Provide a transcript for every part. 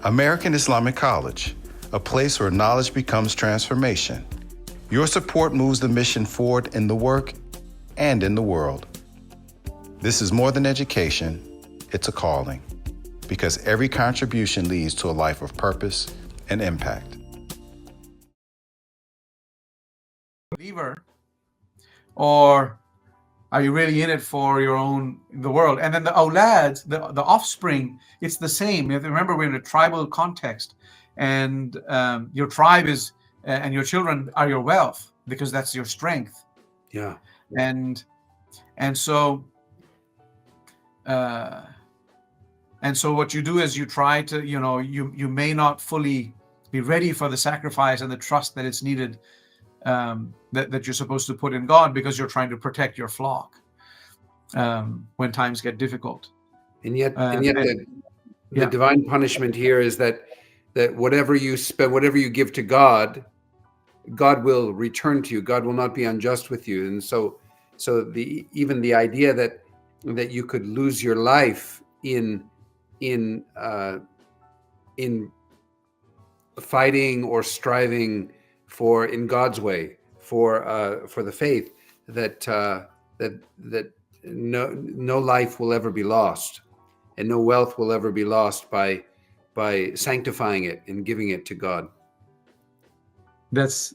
American Islamic College, a place where knowledge becomes transformation. Your support moves the mission forward in the work and in the world. This is more than education, it's a calling, because every contribution leads to a life of purpose and impact. Believer, or are you really in it for the world? And then the awlad, the offspring, it's the same. You have to remember, we're in a tribal context, and your tribe is, and your children are your wealth, because that's your strength. Yeah. And so what you do is you try to, you may not fully be ready for the sacrifice and the trust that it's needed, that you're supposed to put in God, because you're trying to protect your flock when times get difficult. And yet the divine punishment here is that whatever you spend, whatever you give to God, God will return to you. God will not be unjust with you. And so even the idea that you could lose your life in fighting or striving for, in God's way, for the faith, that no life will ever be lost, and no wealth will ever be lost by sanctifying it and giving it to God. That's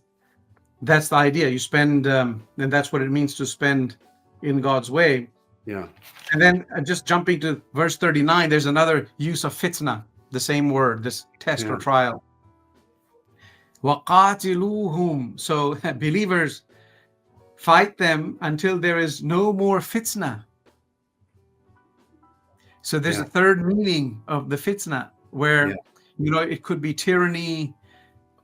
the idea. You spend, and that's what it means to spend in God's way. Yeah. And then just jumping to verse 39, there's another use of fitna, the same word, this test or trial. وَقَاتِلُوهُمْ. So believers, fight them until there is no more fitna. So there's a third meaning of the fitna, where it could be tyranny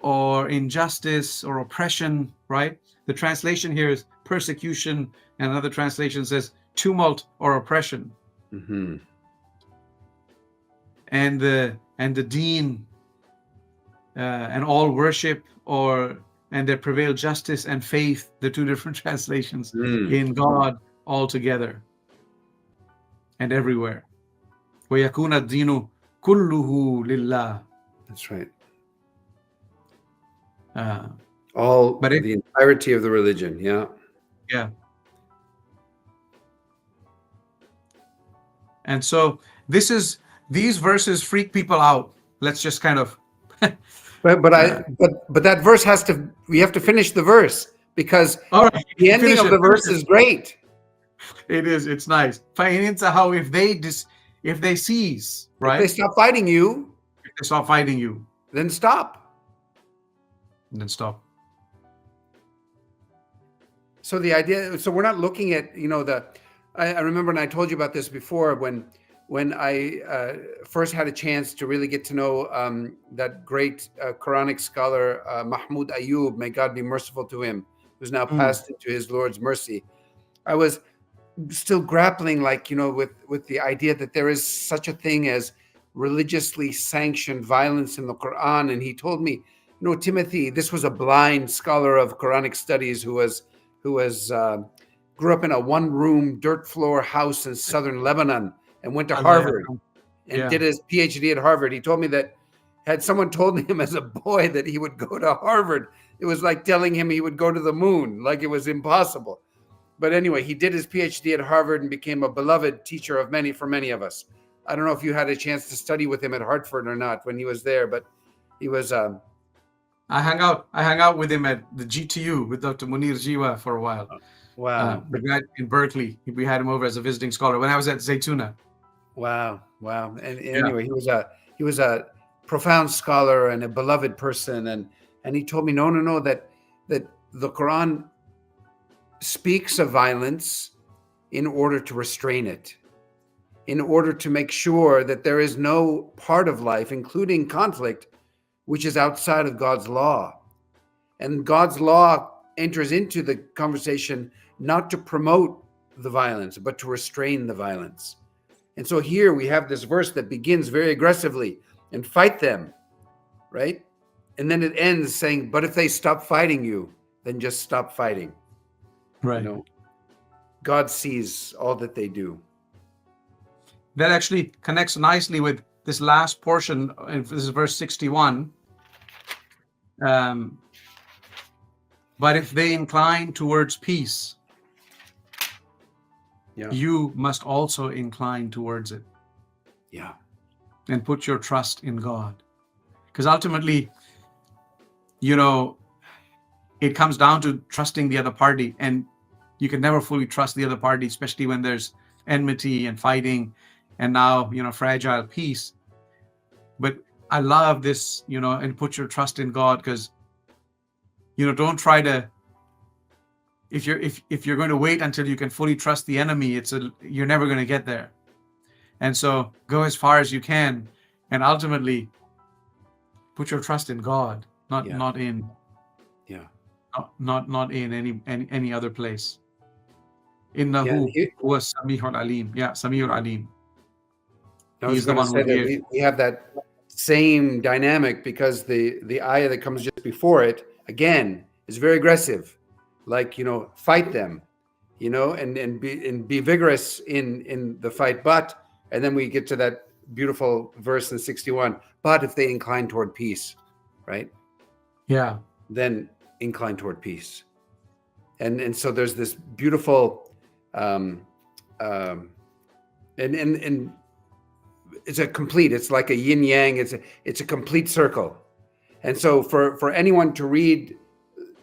or injustice or oppression, right? The translation here is persecution, and another translation says tumult or oppression. Mm-hmm. And the deen and all worship, and there prevail justice and faith, the two different translations, in God altogether and everywhere. وَيَكُونَ الدِّينُ كُلُّهُ لِلَّهِ. That's right. But the entirety of the religion. Yeah. And so these verses freak people out. Let's just kind of but that verse we have to finish the verse, because the ending of the verse is great. It is. It's nice. How if they cease, right? If they stop fighting you. Then stop. So the idea, so we're not looking at, I remember, and I told you about this before, when I first had a chance to really get to know that great Quranic scholar, Mahmoud Ayub, may God be merciful to him, who's now passed into his Lord's mercy. I was still grappling, with the idea that there is such a thing as religiously sanctioned violence in the Quran. And he told me, Timothy, this was a blind scholar of Quranic studies who grew up in a one-room dirt floor house in southern Lebanon and went to Harvard and did his PhD at Harvard. He told me that had someone told him as a boy that he would go to Harvard, it was like telling him he would go to the moon, like it was impossible. But anyway, he did his PhD at Harvard and became a beloved teacher for many of us. I don't know if you had a chance to study with him at Hartford or not when he was there, but he was... I hung out with him at the GTU with Dr. Munir Jiwa for a while. Wow. The guy in Berkeley, we had him over as a visiting scholar when I was at Zaytuna. Wow. And anyway, he was a profound scholar and a beloved person, and he told me that the Quran speaks of violence in order to restrain it, in order to make sure that there is no part of life, including conflict, which is outside of God's law. And God's law enters into the conversation not to promote the violence, but to restrain the violence. And so here we have this verse that begins very aggressively, and fight them, right? And then it ends saying, but if they stop fighting you, then just stop fighting. Right. God sees all that they do. That actually connects nicely with this last portion, this is verse 61. But if they incline towards peace, you must also incline towards it. Yeah. And put your trust in God. Because ultimately, you know, it comes down to trusting the other party. And you can never fully trust the other party, especially when there's enmity and fighting and now, you know, fragile peace. But I love this, you know, and put your trust in God, because, you know, don't try to, if you're going to wait until you can fully trust the enemy, you're never going to get there. And so go as far as you can, and ultimately put your trust in God, not in any other place. Innahu huwa Sami'ul Alim. Yeah, Sami'ul Alim. I was going to say that we have that same dynamic, because the ayah that comes just before it, again, is very aggressive. Like, you know, fight them, you know, and be vigorous in the fight. But, and then we get to that beautiful verse in 61, but if they incline toward peace, right? Yeah. Then incline toward peace. And so there's this beautiful, and it's like a yin yang, it's a complete circle. And so for anyone to read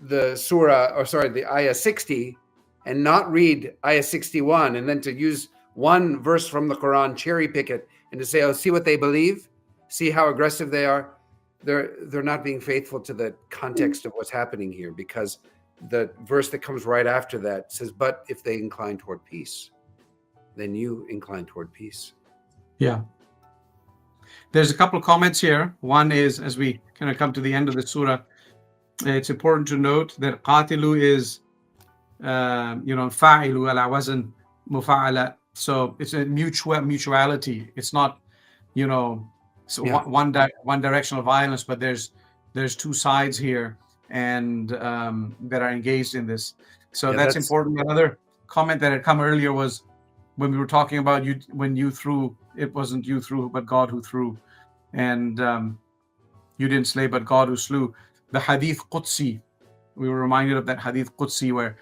the ayah 60 and not read ayah 61, and then to use one verse from the Quran, cherry pick it, and to say, oh, see what they believe, see how aggressive they are, they're not being faithful to the context of what's happening here, because the verse that comes right after that says, but if they incline toward peace, then you incline toward peace. Yeah. There's a couple of comments here. One is, as we kind of come to the end of the surah, it's important to note that qatilu is, fa'ilu ala wazn mufa'ala. So it's a mutuality. It's not, you know, one directional violence, but there's two sides here, and that are engaged in this. So that's important. Another comment that had come earlier was when we were talking about when you threw, it wasn't you threw, but God who threw, and you didn't slay, but God who slew. The Hadith Qudsi, we were reminded of that Hadith Qudsi, where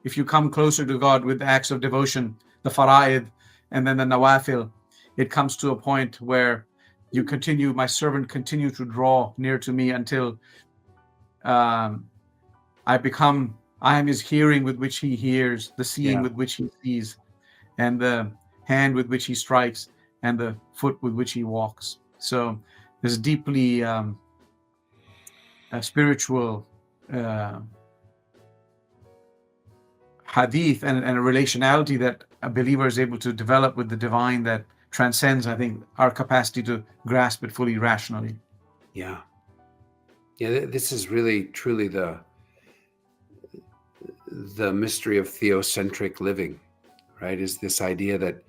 if you come closer to God with the acts of devotion, the fara'id, and then the nawafil, it comes to a point where my servant continue to draw near to me until I am his hearing with which he hears, the seeing with which he sees, and the hand with which he strikes, and the foot with which he walks. So there's deeply a spiritual hadith and a relationality that a believer is able to develop with the divine that transcends, I think, our capacity to grasp it fully rationally. Yeah. This is really truly the mystery of theocentric living, right? Is this idea that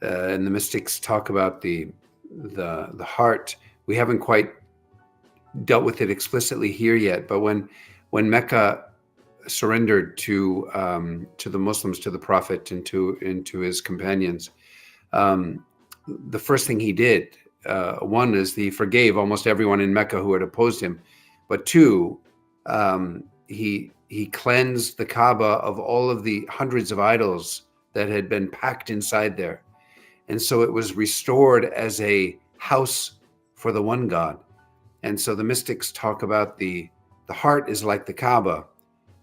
and the mystics talk about the heart. We haven't quite dealt with it explicitly here yet, but when Mecca surrendered to the Muslims, to the Prophet, and to his companions, the first thing he did, one is he forgave almost everyone in Mecca who had opposed him, but two, he cleansed the Kaaba of all of the hundreds of idols that had been packed inside there, and so it was restored as a house for the one God. And so the mystics talk about the heart is like the Kaaba,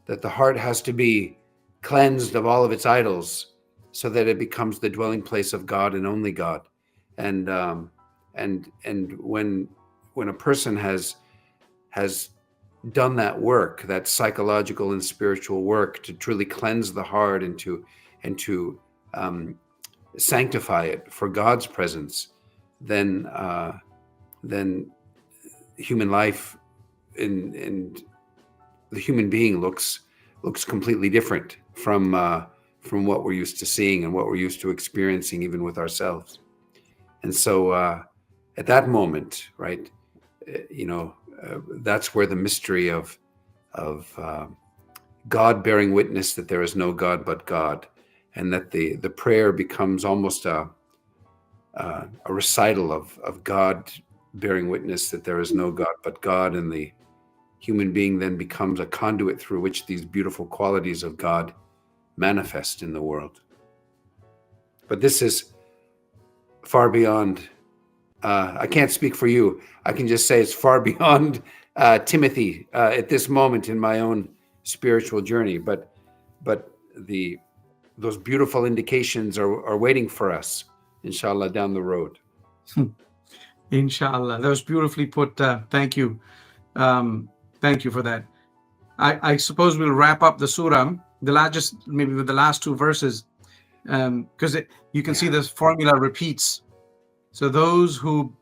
that the heart has to be cleansed of all of its idols so that it becomes the dwelling place of God and only God. And when a person has done that work, that psychological and spiritual work to truly cleanse the heart and to sanctify it for God's presence, then human life and the human being looks completely different from what we're used to seeing and what we're used to experiencing, even with ourselves. And so at that moment, right, that's where the mystery of God bearing witness that there is no God but God, and that the prayer becomes almost a recital of God bearing witness that there is no God but God, and the human being then becomes a conduit through which these beautiful qualities of God manifest in the world. But this is far beyond, I can't speak for you. I can just say it's far beyond Timothy at this moment in my own spiritual journey. But those beautiful indications are waiting for us, inshallah, down the road. Inshallah. That was beautifully put. Thank you. Thank you for that. I suppose we'll wrap up the surah, maybe with the last two verses, because you can see this formula repeats. So those who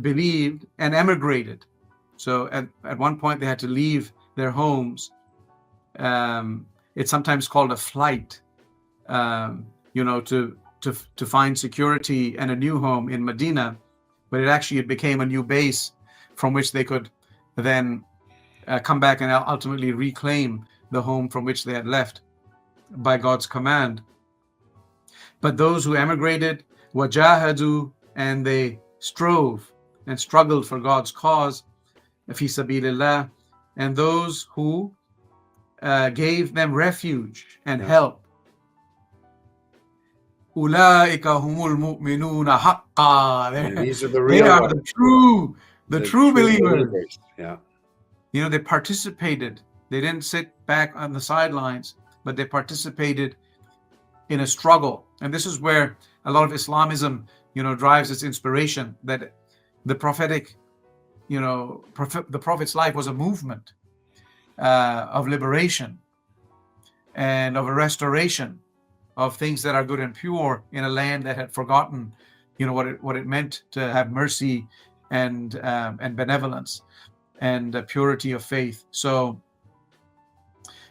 believed and emigrated. So at one point they had to leave their homes. It's sometimes called a flight, to find security and a new home in Medina, but it became a new base from which they could then come back and ultimately reclaim the home from which they had left by God's command. But those who emigrated, wajahadu, and they strove and struggled for God's cause, fi sabilillah, and those who gave them refuge and help. Ulaika humul mu'minuna haqqa. These are the real They are ones. the true believers. Yeah. They participated. They didn't sit back on the sidelines, but they participated in a struggle. And this is where a lot of Islamism, drives its inspiration, that the prophetic, the Prophet's life was a movement of liberation and of a restoration of things that are good and pure in a land that had forgotten, what it meant to have mercy and benevolence and purity of faith. So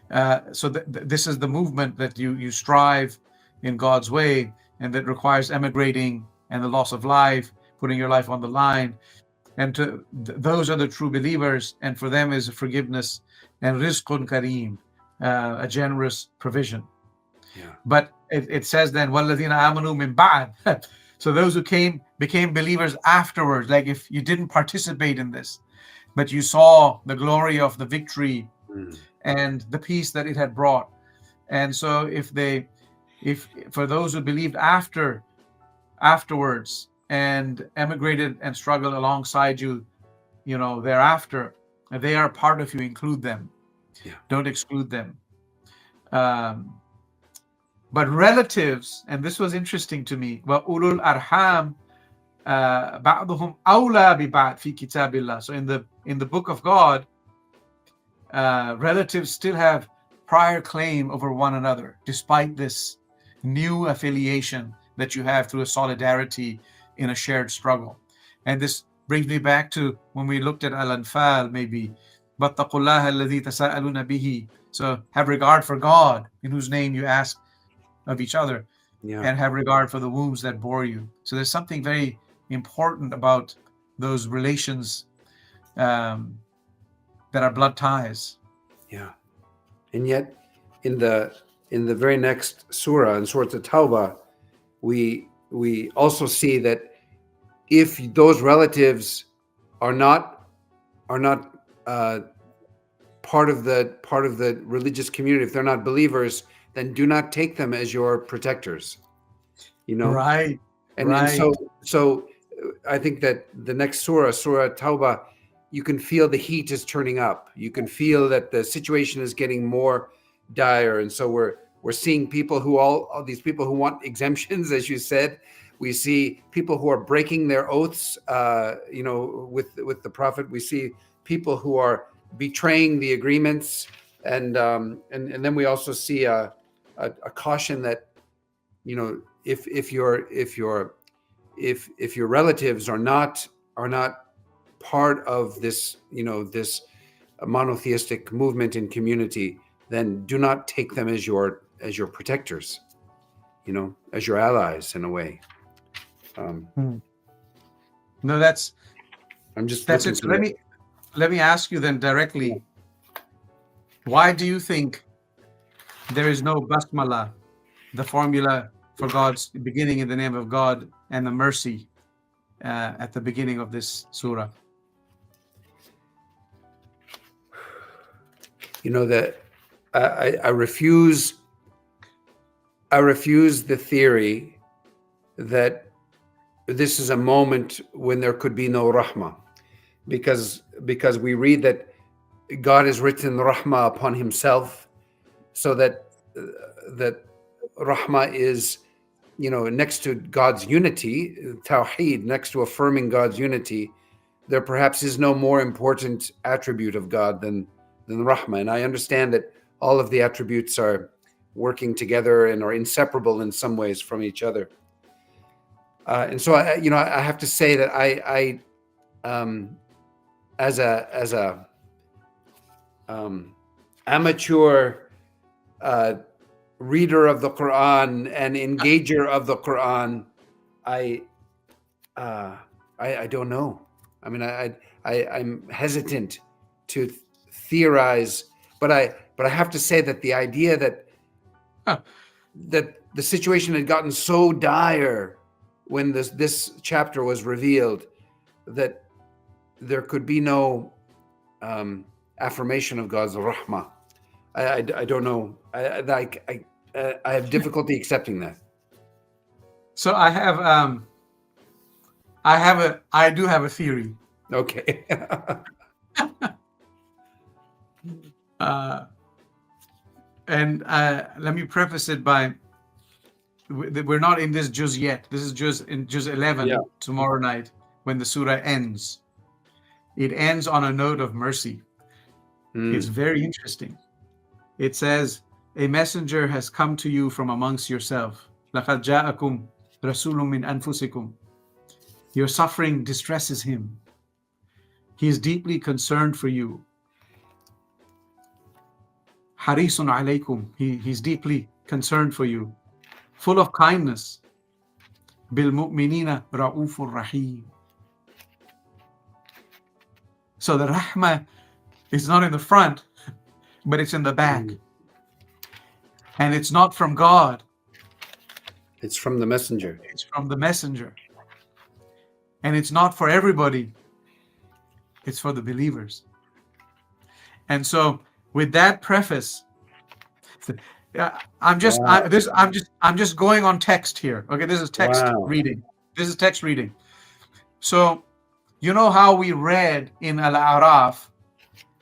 this is the movement that you strive in God's way, and that requires emigrating and the loss of life, putting your life on the line. And those are the true believers, and for them is forgiveness and rizqun kareem, a generous provision. Yeah. But it says then, وَالَّذِينَ آمَنُوا مِن بَعْدٍ. So those who became believers afterwards, like if you didn't participate in this, but you saw the glory of the victory and the peace that it had brought. And so if for those who believed afterwards and emigrated and struggled alongside you, thereafter, they are part of you, include them. Yeah. Don't exclude them. But relatives, and this was interesting to me, وَأُولُو الْأَرْحَامِ بَعْضُهُمْ أَوْلَى بِبَعْضٍ فِي كِتَابِ اللَّهِ. So in the book of God, relatives still have prior claim over one another, despite this new affiliation that you have through a solidarity in a shared struggle. And this brings me back to when we looked at Al-Anfal, maybe. وَاتَّقُوا اللَّهَ الَّذِي تَسَاءَلُونَ بِهِ. So have regard for God, in whose name you ask of each other, and have regard for the wombs that bore you. So there's something very important about those relations that are blood ties. Yeah. And yet in the very next surah, in Surah At-Tawbah, we also see that if those relatives are not part of the religious community, if they're not believers, then do not take them as your protectors. Right. And so I think that the next surah Tawbah, you can feel the heat is turning up. You can feel that the situation is getting more dire, and so we're seeing people all these people who want exemptions, as you said. We see people who are breaking their oaths, with the Prophet. We see people who are betraying the agreements, and then we also see a caution that, if your relatives are not part of this, this monotheistic movement and community, then do not take them as your protectors, as your allies in a way. No, that's it. So let me ask you then directly, why do you think there is no basmala, the formula for God's beginning in the name of God and the mercy at the beginning of this surah. You know that I refuse the theory that this is a moment when there could be no rahmah, because we read that God has written rahmah upon himself, so that rahmah is, next to God's unity, tawheed, next to affirming God's unity, there perhaps is no more important attribute of God than rahmah. And I understand that all of the attributes are working together and are inseparable in some ways from each other. And so I have to say that I as a amateur reader of the Quran and engager of the Quran, I don't know. I mean, I'm hesitant to theorize, but I have to say that the idea that the situation had gotten so dire when this chapter was revealed that there could be no affirmation of God's rahmah. I don't know. I have difficulty accepting that. So I do have a theory. Okay. And let me preface it by, we're not in this juz yet. This is juz in juz 11 tomorrow night when the surah ends. It ends on a note of mercy. It's very interesting. It says, a messenger has come to you from amongst yourself. لَقَدْ جَاءَكُمْ رَسُولٌ مِّنْ أَنفُسِكُمْ. Your suffering distresses him. He is deeply concerned for you. Harisun alaykum. He's deeply concerned for you. Full of kindness. Bil mu'minina ra'ufur rahim. So the rahmah is not in the front, but it's in the back. And it's not from God. It's from the messenger. It's from the messenger. And it's not for everybody. It's for the believers. And so with that preface, I'm just going on text here. Okay, this is text reading. This is text reading. So you know how we read in Al-A'raf,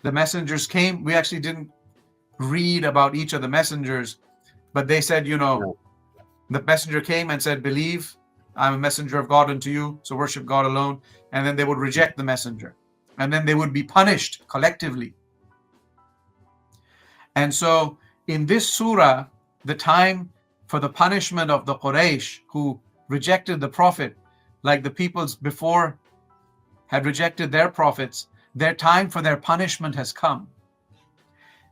the messengers came. We actually didn't read about each of the messengers, but they said, the messenger came and said, believe I'm a messenger of God unto you, so worship God alone. And then they would reject the messenger. And then they would be punished collectively. And so in this surah, the time for the punishment of the Quraysh who rejected the prophet, like the peoples before had rejected their prophets, their time for their punishment has come.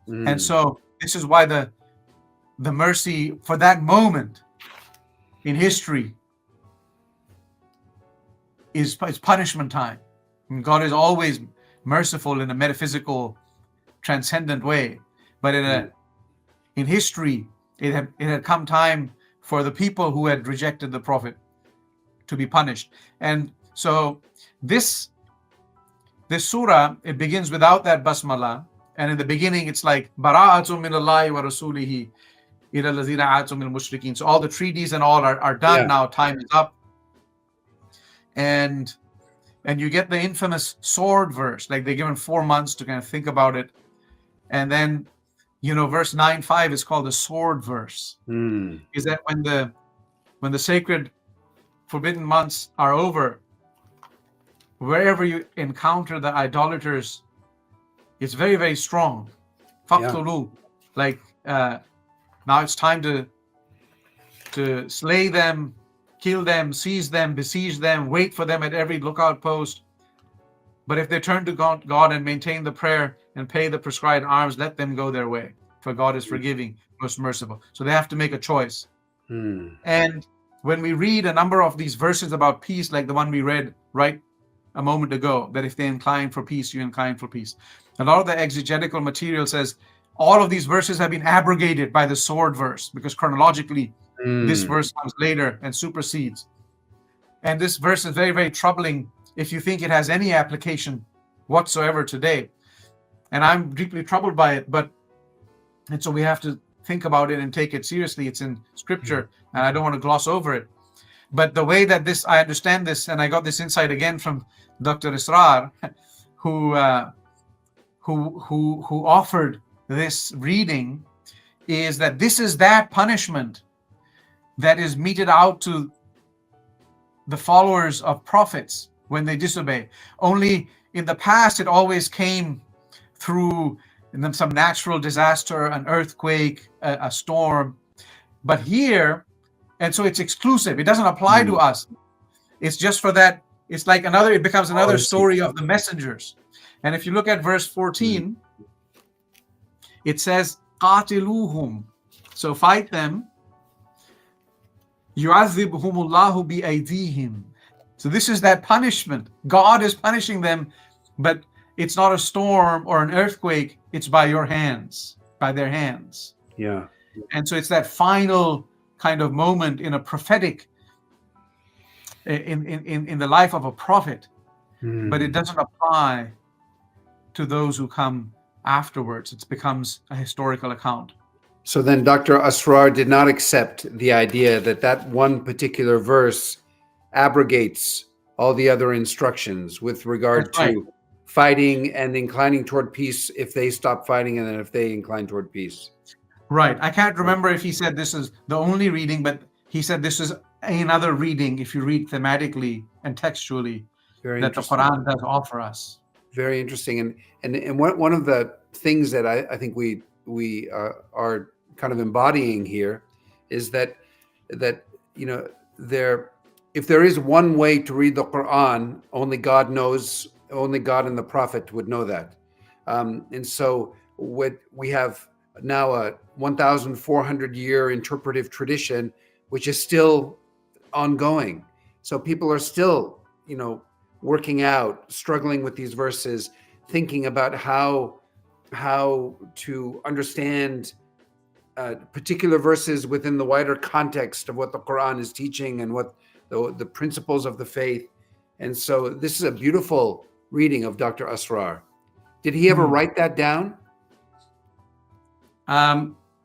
And so this is why the mercy for that moment in history is punishment time. And God is always merciful in a metaphysical, transcendent way. But in history, it had come time for the people who had rejected the prophet to be punished. And so this surah, it begins without that basmala. And in the beginning, it's like, Bara'atun min Allahi wa rasulihi ila allazina a'tum min mushrikeen. So all the treaties and all are done now. Time is up. And you get the infamous sword verse, like they're given 4 months to kind of think about it. And then, verse 9:5 is called the sword verse. Is that when the sacred forbidden months are over, wherever you encounter the idolaters, it's very, very strong. Faqtulu, like now it's time to slay them, kill them, seize them, besiege them, wait for them at every lookout post. But if they turn to God and maintain the prayer and pay the prescribed alms, let them go their way. For God is forgiving, most merciful. So they have to make a choice. And when we read a number of these verses about peace, like the one we read right a moment ago, that if they incline for peace, you incline for peace. A lot of the exegetical material says all of these verses have been abrogated by the sword verse, because chronologically this verse comes later and supersedes. And this verse is very, very troubling if you think it has any application whatsoever today. And I'm deeply troubled by it, and so we have to think about it and take it seriously. It's in scripture, and I don't want to gloss over it. But the way that I understand this, and I got this insight again from Dr. Israr, who offered this reading, is that this is that punishment that is meted out to the followers of prophets when they disobey. Only in the past, it always came through some natural disaster, an earthquake, a storm. But here, and so it's exclusive. It doesn't apply to us. It's just for that. It's like it becomes another story of the messengers. And if you look at verse 14, it says, قَاتِلُوهُمْ. So fight them. يُعَذِّبْهُمُ اللَّهُ بِأَيْدِيهِمْ. So this is that punishment. God is punishing them, but it's not a storm or an earthquake. It's by your hands, by their hands. Yeah. And so it's that final kind of moment in a prophetic, in the life of a prophet, but it doesn't apply to those who come afterwards. It becomes a historical account. So then Dr. Asrar did not accept the idea that one particular verse abrogates all the other instructions with regard to fighting and inclining toward peace if they stop fighting, and then if they incline toward peace. Right. I can't remember if he said this is the only reading, but he said this is another reading, if you read thematically and textually, that the Quran does offer us. Very interesting. And one of the things that I think we are kind of embodying here is that if there is one way to read the Quran, only God knows, only God and the Prophet would know that. And so what we have now, a 1,400 year interpretive tradition, which is still ongoing. So people are still, working out, struggling with these verses, thinking about how to understand particular verses within the wider context of what the Quran is teaching and what the principles of the faith. And so this is a beautiful reading of Dr. Asrar. Did he ever write that down?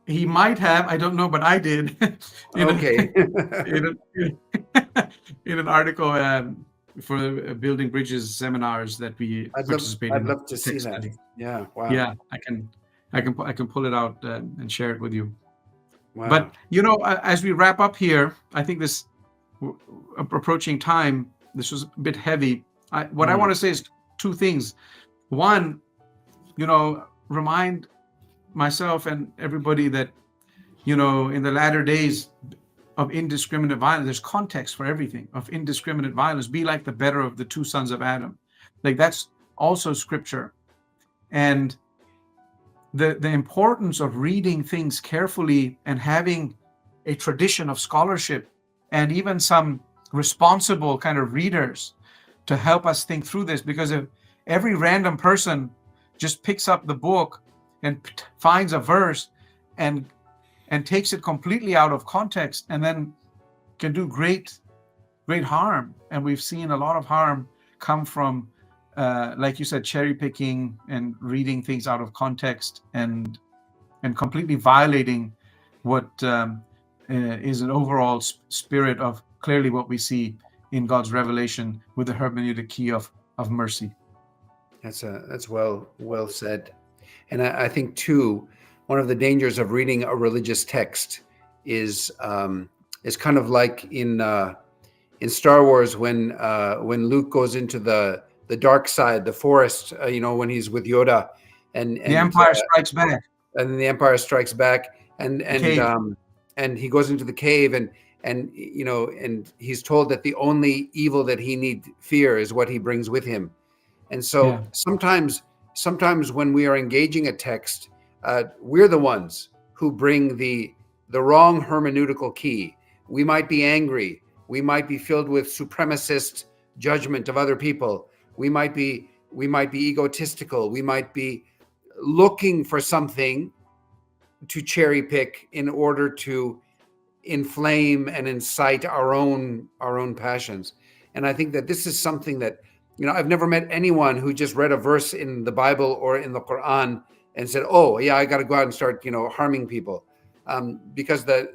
He might have, I don't know, but I did. Okay. In an article for the Building Bridges seminars that we participated in. I'd love to see that. Yeah. Wow. Yeah, I can pull it out and share it with you. Wow. But as we wrap up here, I think this approaching time, this was a bit heavy. What I want to say is two things. One, remind myself and everybody that, in the latter days of indiscriminate violence, there's context for everything. Of indiscriminate violence, be like the better of the two sons of Adam. Like that's also scripture. And the importance of reading things carefully and having a tradition of scholarship and even some responsible kind of readers to help us think through this, because if every random person just picks up the book and finds a verse and takes it completely out of context, and then can do great harm. And we've seen a lot of harm come from, like you said, cherry picking and reading things out of context and completely violating what is an overall spirit of clearly what we see in God's revelation with the hermeneutic key of mercy. That's well said. And I think too, one of the dangers of reading a religious text is kind of like in Star Wars when Luke goes into the dark side, the forest, when he's with Yoda, and the Empire Strikes Back. And then the Empire Strikes Back, and he goes into the cave, and he's told that the only evil that he need fear is what he brings with him. And so sometimes when we are engaging a text, we're the ones who bring the wrong hermeneutical key. We might be angry. We might be filled with supremacist judgment of other people. We might be egotistical. We might be looking for something to cherry pick in order to inflame and incite our own passions. And I think that this is something that, I've never met anyone who just read a verse in the Bible or in the Quran and said, "Oh, yeah, I got to go out and start, harming people," because the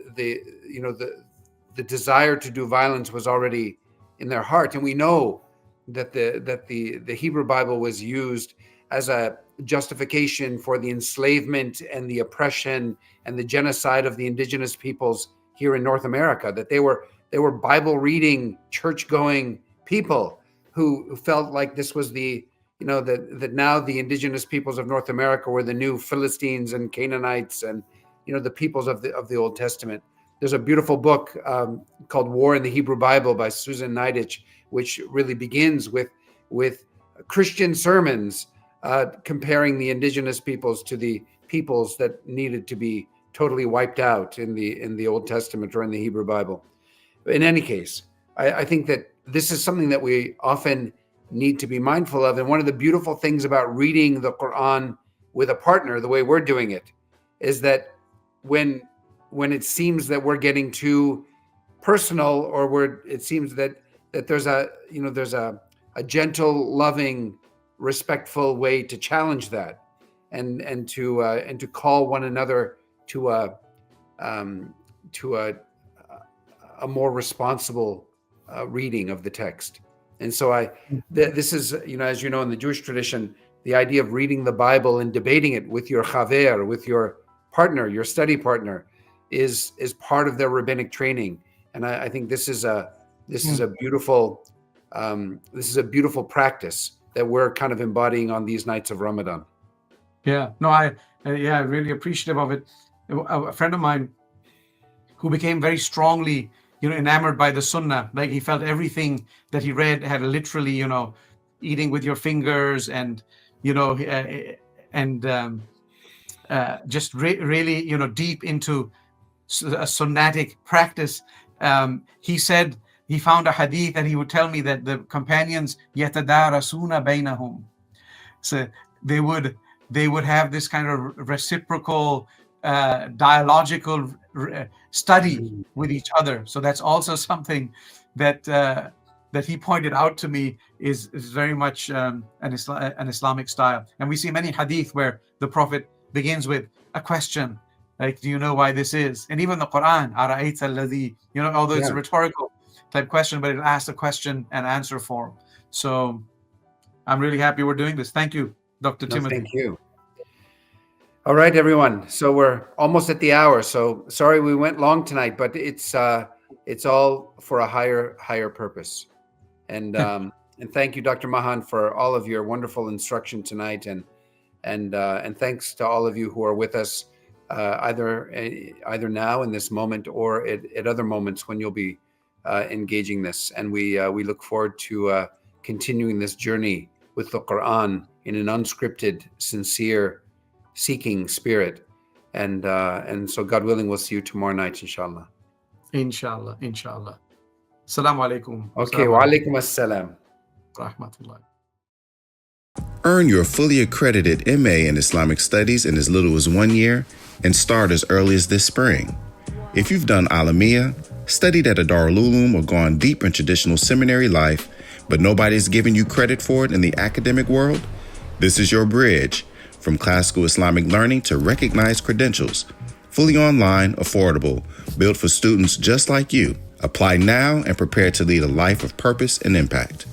desire to do violence was already in their heart. And we know that the Hebrew Bible was used as a justification for the enslavement and the oppression and the genocide of the indigenous peoples here in North America. That they were Bible reading, church going people who felt like this was that now the indigenous peoples of North America were the new Philistines and Canaanites and the peoples of the Old Testament. There's a beautiful book called War in the Hebrew Bible by Susan Niditch, which really begins with Christian sermons comparing the indigenous peoples to the peoples that needed to be totally wiped out in the Old Testament or in the Hebrew Bible. In any case, I think that this is something that we often need to be mindful of. And one of the beautiful things about reading the Quran with a partner, the way we're doing it, is that when it seems that we're getting too personal, or it seems that there's a gentle, loving, respectful way to challenge that, and to call one another to a more responsible reading of the text. And so this is, as you know, in the Jewish tradition, the idea of reading the Bible and debating it with your chaver, with your partner, your study partner, is part of their rabbinic training. And I think this is a beautiful practice that we're kind of embodying on these nights of Ramadan. Yeah, no, I'm really appreciative of it. A friend of mine who became very strongly, enamored by the Sunnah, like he felt everything that he read had literally, eating with your fingers and, just really, deep into a sunnatic practice. He said he found a hadith and he would tell me that the companions yatadarasuna bainahum. So they would have this kind of reciprocal dialogical study with each other. So that's also something that he pointed out to me is very much an Islamic style. And we see many hadith where the Prophet begins with a question, like, do you know why this is? And even the Quran, Ara'ayta alladhi, although it's a rhetorical type question, but it asks a question and answer form. So I'm really happy we're doing this. Thank you, Dr. Timothy. Thank you. All right, everyone. So we're almost at the hour. So sorry we went long tonight, but it's all for a higher purpose. And and thank you, Dr. Mahan, for all of your wonderful instruction tonight, and thanks to all of you who are with us either now in this moment or at other moments when you'll be engaging this. And we look forward to continuing this journey with the Quran in an unscripted, sincere, seeking spirit. And so God willing, we'll see you tomorrow night, inshallah. Inshallah. Assalamu alaikum. Okay, wa alaikum assalam. Rahmatullah. Earn your fully accredited MA in Islamic Studies in as little as 1 year and start as early as this spring. If you've done Alamiya, studied at a Darul Uloom, or gone deep in traditional seminary life, but nobody's giving you credit for it in the academic world, this is your bridge from classical Islamic learning to recognized credentials. Fully online, affordable, built for students just like you. Apply now and prepare to lead a life of purpose and impact.